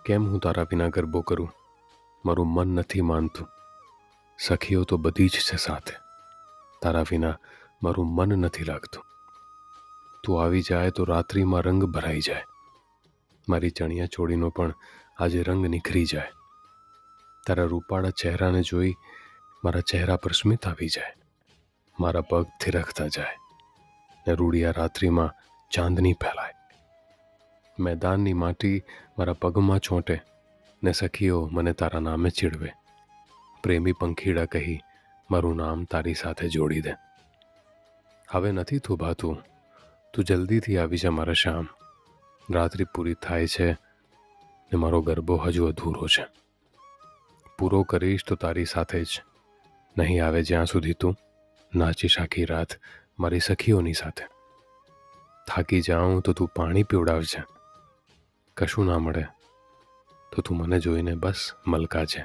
કેમ હું તારા વિના ગરબો કરું? મારું મન નથી માનતું. સખીઓ તો બધી જ છે સાથે, તારા વિના મારું મન નથી લાગતું. તું આવી જાય તો રાત્રિમાં રંગ ભરાઈ જાય. મારી ચણિયા ચોળીનો પણ આજે રંગ નિખરી જાય. તારા રૂપાળા ચહેરાને જોઈ મારા ચહેરા પર સ્મિત આવી જાય. મારા પગ થિરકતા જાય ને રૂડિયા રાત્રિમાં ચાંદની ફેલાય. મેદાનની માટી મારા પગમાં ચોંટે ને સખીઓ મને તારા નામે ચીડવે. પ્રેમી પંખીડા કહી મારું નામ તારી સાથે જોડી દે. હવે નથી થોભાતું, તું જલ્દીથી આવી જા મારા શ્યામ. રાત્રિ પૂરી થાય છે ને મારો ગરબો હજુ અધૂરો છે. પૂરો કરીશ તો તારી સાથે જ, નહીં આવે જ્યાં સુધી તું નાચીશ આખી રાત મારી સખીઓની સાથે. થાકી જાઉં તો તું પાણી પીવડાવજે. કશું ના મળે તો તું મને જોઈને બસ મલકાજે.